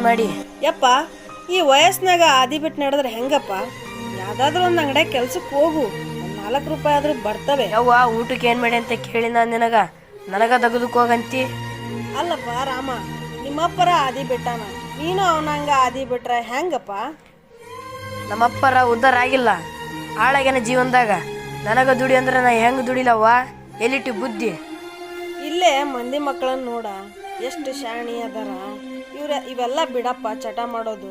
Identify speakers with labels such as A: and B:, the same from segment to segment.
A: ಮಾಡಿ.
B: ಯಪ್ಪ, ಈ ವಯಸ್ಸಿನಾಗ ಆದಿ ಬಿಟ್ಟು ನಡೆದ್ರೆ ಹೆಂಗಪ್ಪ? ಯಾವ್ದಾದ್ರು ಒಂದು ಅಂಗಡಿಯಾಗ ಕೆಲ್ಸಕ್ಕೆ ಹೋಗು, ಒಂದು 4 ರೂಪಾಯಿ ಆದ್ರೂ ಬರ್ತವೆ.
A: ಯವ್ವ, ಊಟಕ್ಕೆ ಏನು ಮಾಡಿ ಅಂತ ಕೇಳಿ ನಾನು ನನಗ ತೆಗೆದುಕ್ ಹೋಗಂತಿ.
B: ಅಲ್ಲಪ್ಪ ರಾಮ, ನಿಮ್ಮಪ್ಪರ ಆದಿ ಬಿಟ್ಟಾನ, ನೀನು ಅವನಂಗ ಆದಿ ಬಿಟ್ರೆ ಹೆಂಗಪ್ಪ?
A: ನಮ್ಮಪ್ಪರ ಉದ್ಧಾರ ಆಗಿಲ್ಲ, ಹಾಳಾಗ್ಯಾನ ಜೀವನದಾಗ. ನನಗ ದುಡಿ ಅಂದ್ರೆ ನಾ ಹೆಂಗೆ ದುಡಿಲವ್ವ? ಎಲ್ಲಿಟ್ಟು ಬುದ್ಧಿ?
B: ಇಲ್ಲೇ ಮಂದಿ ಮಕ್ಕಳನ್ನ ನೋಡ, ಎಷ್ಟು ಶಾಣಿ ಅದಾರ. ಇವೆಲ್ಲ ಬಿಡಪ್ಪ ಚಟ ಮಾಡೋದು.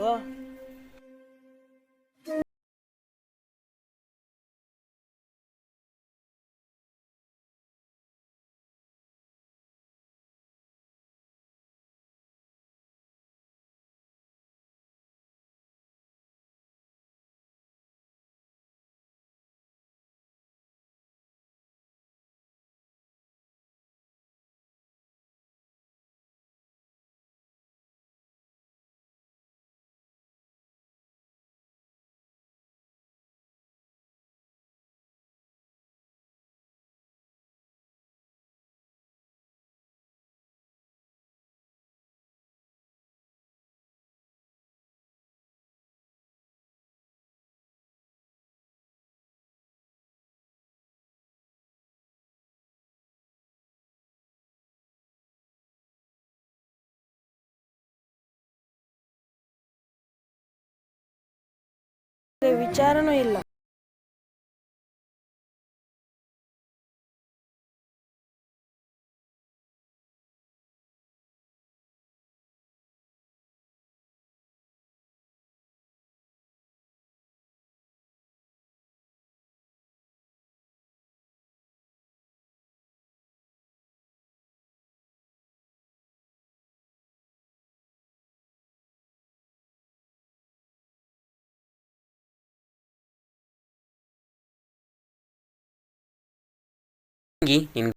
B: ವಿಚಾರನೂ ಇಲ್ಲ.
C: ನಿನ್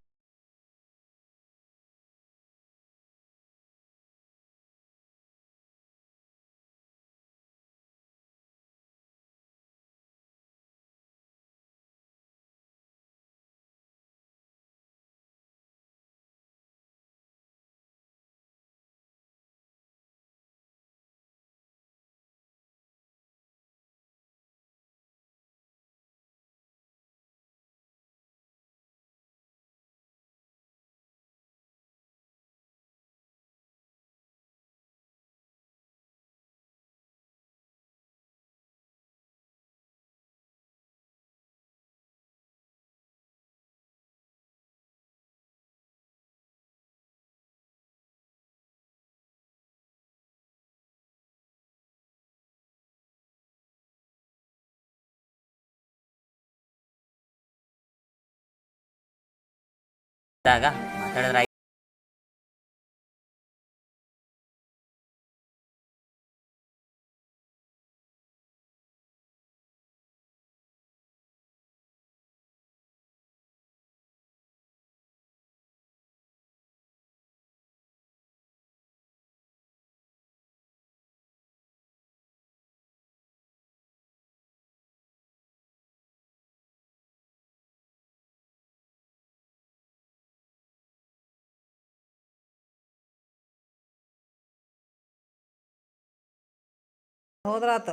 C: ಮಾತಾಡಿದ್ರೆ
B: ಹೋದ್ರಾತು.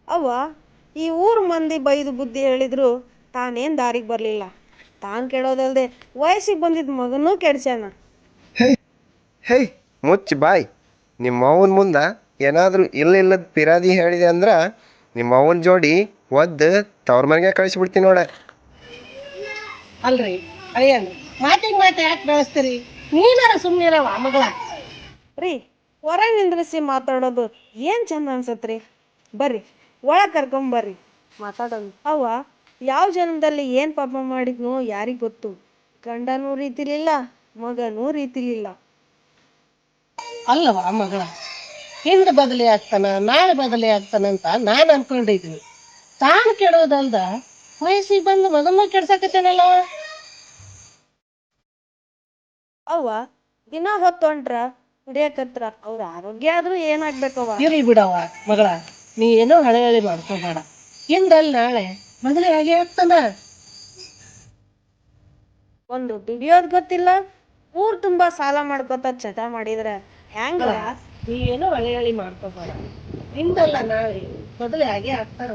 B: ಅವ್ವ ಈ ಊರ್ ಮಂದಿ ಬೈದು ಬುದ್ಧಿ ಹೇಳಿದ್ರು ತಾನೇನು ದಾರಿಗೆ ಬರಲಿಲ್ಲ. ತಾನು ಕೆಡೋದಲ್ದೆ ವಯಸ್ಸಿಗೆ ಬಂದಿದ್ದ ಮಗನೂ ಕೆಡ್ಸ್ಯಾನ.
D: ಹೇಯ್ ಮುಚ್ಚ ಬಾಯ್. ನಿಮ್ಮ ಅವ್ವನ ಮುಂದೆ ಏನಾದರೂ ಇಲ್ಲದ ಪಿರಾದಿ ಹೇಳಿದೆ ಅಂದ್ರೆ ನಿಮ್ಮ ಅವ್ವನ ಜೋಡಿ ಒದ್ದು ತವ್ರ ಮನೆಗೆ ಕಳಿಸ್ಬಿಡ್ತೀನಿ ನೋಡ.
E: ಅಲ್ರಿ ಅಯ್ಯನ್ ಮಾತಿಗೆ ಮಾತು ಯಾಕೆ ಬೆಳೆಸ್ತೀರಿ? ನೀನಾರ ಸುಮ್ಮನಿರವ ಮಗಳ.
B: ರೀ ಹೊರಗೆ ನಿಂದ್ರಿಸಿ ಮಾತಾಡೋದು ಏನು ಚಂದ ಅನ್ಸತ್ರಿ. ಬರ್ರಿ ಒಳಗೆ ಕರ್ಕೊಂಬರ್ರಿ ಮಾತಾಡೋದು. ಅವ್ವ ಯಾವ ಜನ್ಮದಲ್ಲಿ ಏನು ಪಾಪ ಮಾಡಿದ್ನೋ ಯಾರಿಗೆ ಗೊತ್ತು. ಗಂಡನೂ ರೀತಿಲಿಲ್ಲ, ಮಗನೂ ರೀತಿಲಿಲ್ಲ.
E: ಅಲ್ಲವ ಮಗಳ, ಹಿಂದೆ ಬದಲಿ ಆಗ್ತಾನ ನಾಳೆ ಬದಲಿ ಆಗ್ತಾನಂತ ನಾನು ಅನ್ಕೊಂಡಿದ್ದೀನಿ. ತಾನು ಕೆಡೋದಲ್ದ ವಯಸ್ಸಿಗೆ ಬಂದು ಮಗನ ಕೆಡ್ಸಕತ್ತೇನಲ್ಲವ.
B: ಅವ್ವ ದಿನ ಹೊತ್ತೊಂಟ್ರ ಹಿಡಿಯಕತ್ರ ಅವ್ರ ಆರೋಗ್ಯ ಆದ್ರೂ ಏನಾಗ್ಬೇಕವ್ವ.
E: ಇರ್ಲಿ ಬಿಡವ ಮಗಳ, ನೀ ಏನೋ ಹಳೆ ಹಳೆ ಮಾಡ್ಕೋಬೇಡ. ಹಿಂದಲ್ಲ ನಾಳೆ ಮದುವೆ ಆಗೇ ಆಗ್ತಾನ.
B: ಒಂದು ದುಡಿಯೋದ್ ಗೊತ್ತಿಲ್ಲ, ಊರ್ ತುಂಬಾ ಸಾಲ ಮಾಡ್ಕೊತ ಚಟ ಮಾಡಿದ್ರ ಹೆಂಗ?
E: ನೀ ಏನೋ ಹಳೆ ಹಳಿ ಮಾಡ್ಕೋಬೇಡ. ಹಿಂದಲ್ಲ ನಾಳೆ ಮದುವೆ ಆಗೇ ಆಗ್ತಾರ.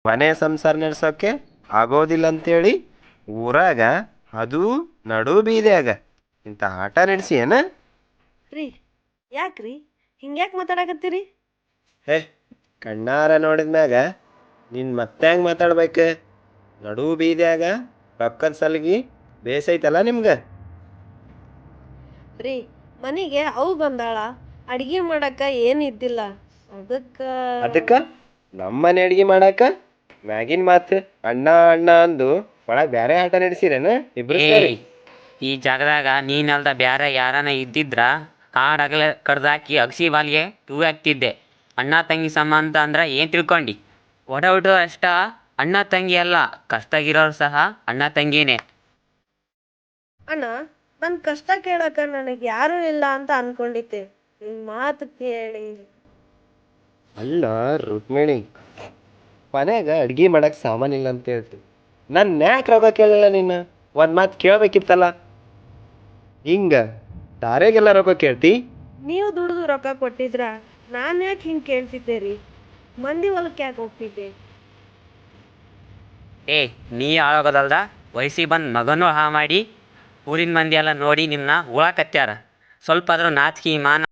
D: ಮನೆ ಸಂಸಾರ ನಡೆಸೋಕ್ಕೆ ಆಗೋದಿಲ್ಲ ಅಂತೇಳಿ ಊರಾಗ ಅದು ನಡು ಬೀದಿಯಾಗ ಇಂಥ ಆಟ ನಡೆಸಿ ಏನ?
B: ರೀ ಯಾಕ್ರಿ ಹಿಂಗ್ಯಾಕ್ ಮಾತಾಡಕತ್ತೀರಿ?
D: ಹೇ ಕಣ್ಣಾರ ನೋಡಿದ ಮ್ಯಾಗ ನೀನು ಮತ್ತೆ ಹೆಂಗೆ ಮಾತಾಡ್ಬೇಕು? ನಡು ಬೀದಿಯಾಗ ರೊಕ್ಕದ ಸಲ್ಗಿ ಬೇಸೈತಲ್ಲ ನಿಮ್ಗೆ.
B: ರೀ ಮನೆಗೆ ಅವು ಬಂದಾಳ, ಅಡ್ಗೆ ಮಾಡಕ್ಕ ಏನು ಇದ್ದಿಲ್ಲ,
D: ಅದಕ್ಕೆ ನಮ್ಮನೆ ಅಡ್ಗೆ ಮಾಡಾಕ ಮ್ಯಾಗಿನ ಮಾತು ಅಣ್ಣ ಅಣ್ಣ ಅಂದು ಒಳಗೆ ಬೇರೆ ಆಟ ನಡೆಸಿರೇನ ಇಬ್ರು ಸೇರಿ?
C: ಈ ಜಾಗದಾಗ ನೀನಲ್ದ ಬ್ಯಾರೆ ಯಾರನ ಇದ್ದಿದ್ರ ಕಾಡಗಲ ಕಡ್ದಾಕಿ ಅಗಸಿ ಬಾಲ್ಗೆ ತೂ ಹಾಕ್ತಿದ್ದೆ. ಅಣ್ಣ ತಂಗಿ ಸಂಬಂಧ ಅಂದ್ರೆ ಏನು ತಿಳ್ಕೊಂಡು ಒಡ ಅಷ್ಟ ಅಣ್ಣ ತಂಗಿ ಅಲ್ಲ, ಕಷ್ಟಾಗಿರೋರು ಸಹ ಅಣ್ಣ ತಂಗಿನೇ.
B: ಅಣ್ಣ ನನ್ನ ಕಷ್ಟ ಕೇಳಕ ನನಗೆ ಯಾರೂ ಇಲ್ಲ ಅಂತ ಅನ್ಕೊಂಡಿದ್ದೆ. ನಿನ್ ಮಾತು ಕೇಳಿ
D: ಅಲ್ಲ ರುಕ್ಮಿಣಿ, ಮನ್ಯಾಗ ಅಡ್ಗೆ ಮಾಡಕ್ಕೆ ಸಾಮಾನಿಲ್ಲ ಅಂತ ಹೇಳ್ತಿ. ನನ್ನ ಯಾಕೆ ರೊಕ್ಕ ಕೇಳಿಲ್ಲ ನೀನು? ಒಂದು ಮಾತು ಕೇಳಬೇಕಿತ್ತಲ್ಲ. ಹಿಂಗೆ ದಾರೆಗೆಲ್ಲ ರೊಕ್ಕ ಕೇಳ್ತಿ?
B: ನೀವು ದುಡಿದು ರೊಕ್ಕ ಕೊಟ್ಟಿದ್ರ ನಾನು ಯಾಕೆ ಹಿಂಗೆ ಕೇಳ್ತಿದ್ದೆ ರೀ? ಮಂದಿ ಹೊಲಕ್ಕೆ ಯಾಕೆ ಹೋಗ್ತಿದ್ದೆ?
C: ಏ ನೀ ಹಾಳಾಗೋದಲ್ದ ವಯಸ್ಸಿಗೆ ಬಂದು ಮಗನೂ ಹಾ ಮಾಡಿ ಊರಿನ ಮಂದಿ ಎಲ್ಲ ನೋಡಿ ನಿನ್ನ ಉಳಾಕತ್ಯಾರ. ಸ್ವಲ್ಪ ಆದ್ರೂ ನಾಚಿಕೆ ಮಾನ.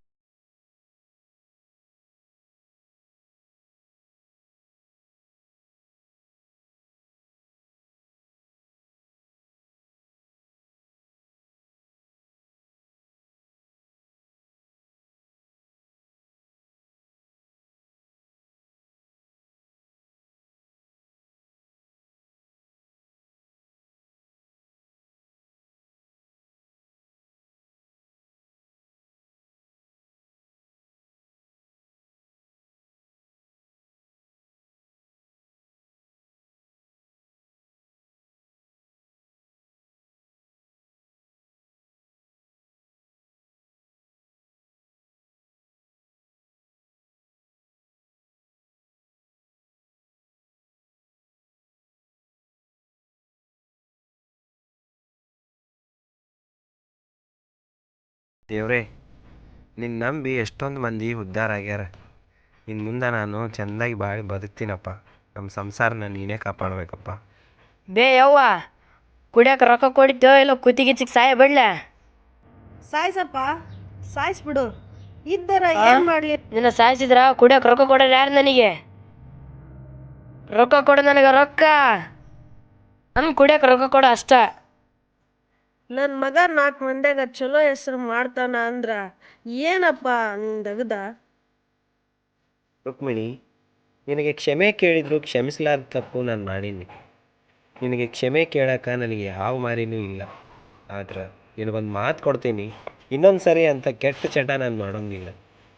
D: ದೇವ್ರೇ, ನಿನ್ನ ನಂಬಿ ಎಷ್ಟೊಂದು ಮಂದಿ ಉದ್ಧಾರ ಆಗ್ಯಾರ. ಇನ್ನು ಮುಂದೆ ನಾನು ಚೆಂದಾಗಿ ಬಾಳಿ ಬದುಕ್ತೀನಪ್ಪ. ನಮ್ಮ ಸಂಸಾರನ ನೀನೇ ಕಾಪಾಡಬೇಕಪ್ಪ.
A: ಬೇ ಯವ್ವ, ಕುಡಿಯಕ್ಕೆ ರೊಕ್ಕ ಕೊಡಿದ್ದೋ ಇಲ್ಲ ಕುತ್ತಿಗಿಚ್ಚಿಗೆ ಸಾಯ ಬಿಡ್ಲ?
B: ಸಾಯ್ಸಪ್ಪ, ಸಾಯಿಸ್ಬಿಡು. ಇದ್ದರ ಏನ್ ಮಾಡ್ಲಿ?
A: ನಿನ್ನ ಸಾಯಿಸಿದ್ರ ಕುಡಿಯೋಕೆ ರೊಕ್ಕ ಕೊಡೋರು ಯಾರು ನನಗೆ? ರೊಕ್ಕ ಕೊಡು ನನಗೆ, ರೊಕ್ಕ. ನನ್ ಕುಡಿಯೋಕೆ ರೊಕ್ಕ ಕೊಡು ಅಷ್ಟ.
B: ನನ್ ಮಗ 4 ಮಂದ್ಯಾಗ ಚಲೋ ಹೆಸರು ಮಾಡ್ತಾನ ಅಂದ್ರ ಏನಪ್ಪ ನಿಂದಗದ?
D: ರುಕ್ಮಿಣಿ, ನಿನಗೆ ಕ್ಷಮೆ ಕೇಳಿದ್ರು ಕ್ಷಮಿಸಲಾರ್ದ ತಪ್ಪು ನಾನು ಮಾಡೀನಿ. ನಿನಗೆ ಕ್ಷಮೆ ಕೇಳಕ್ಕೆ ನನಗೆ ಯಾವ ಮಾರಿನೂ ಇಲ್ಲ. ಆದ್ರೆ ನಿನಗೊಂದು ಮಾತು ಕೊಡ್ತೀನಿ, ಇನ್ನೊಂದು ಸರಿ ಅಂತ ಕೆಟ್ಟ ಚಟ ನಾನು ಮಾಡೋಂಗಿಲ್ಲ.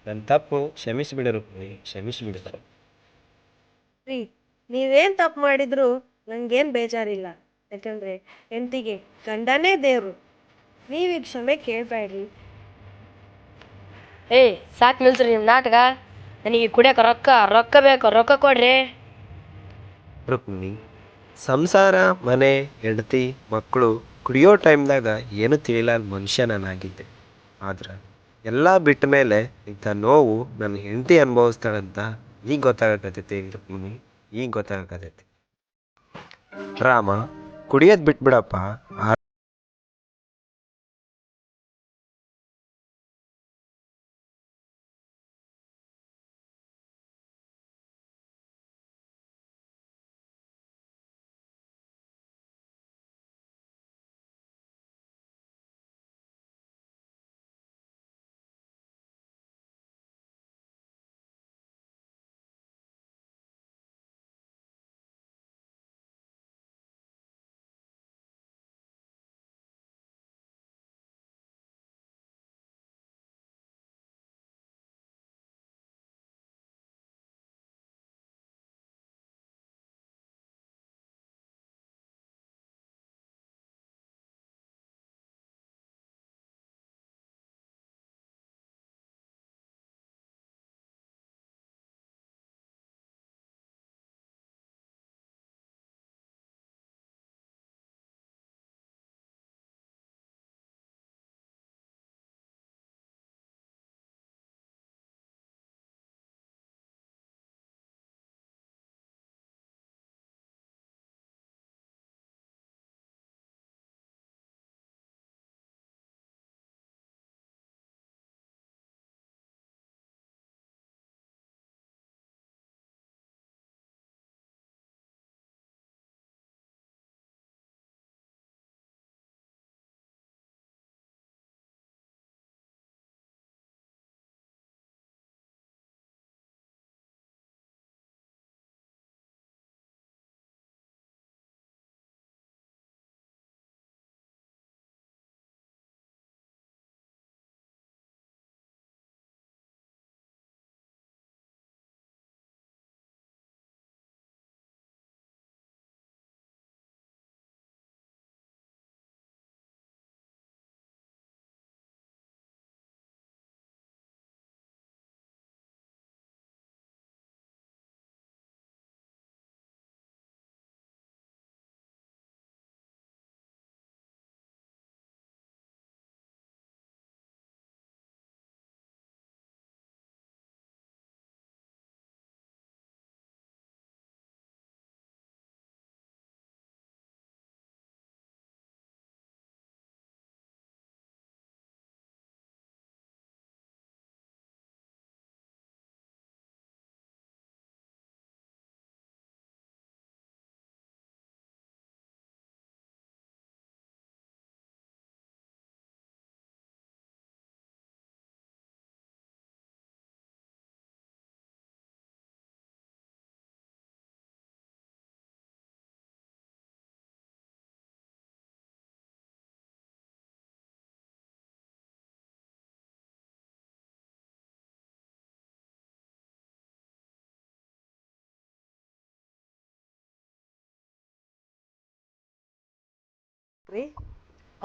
D: ನನ್ನ ತಪ್ಪು ಕ್ಷಮಿಸಿಬಿಡು ರುಕ್ಮಿಣಿ, ಕ್ಷಮಿಸಿಬಿಡು.
B: ರೀ, ನೀವೇನ್ ತಪ್ಪು ಮಾಡಿದ್ರು ನಂಗೇನ್ ಬೇಜಾರಿಲ್ಲ. ಯಾಕಂದ್ರೆ ಹೆಂಡತಿಗೆ ಗಂಡನೇ ದೇವ್ರು. ನೀವೀಗ ಕ್ಷಮೆ ಕೇಳ್ಬೇಡ್ರಿ.
A: ಏಯ್ ಸಾಕು ನಿಲ್ಸ್ರಿ ನಿಮ್ಮ ನಾಟಕ. ನನಗೆ ಕುಡಿಯೋಕೆ ರೊಕ್ಕ ರೊಕ್ಕ ಬೇಕು, ರೊಕ್ಕ ಕೊಡ್ರಿ.
D: ರುಕ್ಮಿಣಿ, ಸಂಸಾರ, ಮನೆ, ಹೆಂಡತಿ, ಮಕ್ಕಳು ಕುಡಿಯೋ ಟೈಮ್ದಾಗ ಏನು ತಿಳಿಲಾರ್ದ ಮನುಷ್ಯ ನಾನಾಗಿದ್ದೆ. ಆದ್ರೆ ಎಲ್ಲ ಬಿಟ್ಟ ಮೇಲೆ ಇಂಥ ನೋವು ನನ್ನ ಹೆಂಡತಿ ಅನುಭವಿಸ್ತಾಳಂತ ಈಗ ಗೊತ್ತಾಗಕತ್ತೈತಿ ರುಕ್ಮಿಣಿ, ಈಗ ಗೊತ್ತಾಗಕತ್ತೈತಿ. ರಾಮ, ಕುಡಿಯೋದು ಬಿಟ್ಬಿಡಪ್ಪ.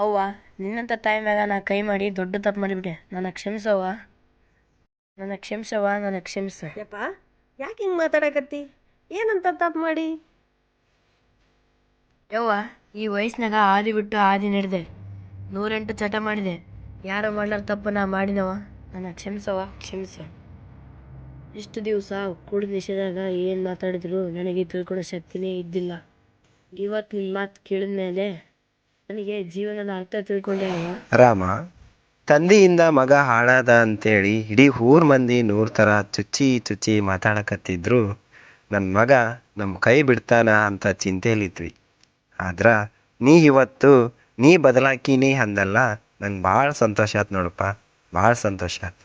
A: ಅವ್ವ, ನಿನ್ನಂಥ ಟೈಮ್ಯಾಗ ನಾ ಕೈ ಮಾಡಿ ದೊಡ್ಡ ತಪ್ಪು ಮಾಡಿಬಿಟ್ಟೆ. ನನಗೆ ಕ್ಷಮಿಸವ್ವ, ನನಗೆ ಕ್ಷಮಿಸವ್ವ, ನನಗೆ ಕ್ಷಮಿಸ.
B: ಯಪ್ಪ, ಯಾಕೆ ಹಿಂಗೆ ಮಾತಾಡಕತ್ತಿ? ಏನಂತ ತಪ್ಪು ಮಾಡಿ?
A: ಯವ್ವ, ಈ ವಯಸ್ಸಿನಾಗ ಹಾದಿ ಬಿಟ್ಟು ಹಾದಿ ನಡೆದೆ, 108 ಚಟ ಮಾಡಿದೆ. ಯಾರು ಮಾಡ್ಲಾರ ತಪ್ಪು ನಾ ಮಾಡಿದವ. ನನಗೆ ಕ್ಷಮಿಸವ್ವ, ಕ್ಷಮಿಸ. ಇಷ್ಟು ದಿವಸ ಕುಡಿದ ನಿಷೇಧಾಗ ಏನು ಮಾತಾಡಿದ್ರು ನನಗೆ ತಿಳ್ಕೊಳ್ಳೋ ಶಕ್ತಿನೇ ಇದ್ದಿಲ್ಲ. ಇವತ್ತು ನಿನ್ನ ಮಾತು ಕೇಳಿದ ಮೇಲೆ ನನಗೆ ಜೀವನದ ಅರ್ಥ ತಿಳ್ಕೊಂಡೆ.
D: ರಾಮ, ತಂದೆಯಿಂದ ಮಗ ಹಾಳಾದ ಅಂತೇಳಿ ಇಡೀ ಊರ್ ಮಂದಿ ನೂರ್ ಥರ ಚುಚ್ಚಿ ಚುಚ್ಚಿ ಮಾತಾಡಕತ್ತಿದ್ರು ನನ್ನ ಮಗ ನಮ್ಮ ಕೈ ಬಿಡ್ತಾನ ಅಂತ ಚಿಂತೆಯಲ್ಲಿದ್ವಿ. ಆದ್ರ ನೀ ಬದಲಾಕೀನಿ ಅಂದಲ್ಲ, ನಂಗೆ ಭಾಳ ಸಂತೋಷ ಆಯ್ತು ನೋಡಪ್ಪ, ಭಾಳ ಸಂತೋಷ ಆಯ್ತು.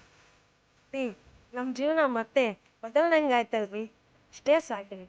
B: ನಮ್ಮ ಜೀವನ ಮತ್ತೆ ಬದಲಾದಂಗೆ ಆಯ್ತಲ್ರಿ, ಅಷ್ಟೇ ಸಾಕ್ರಿ.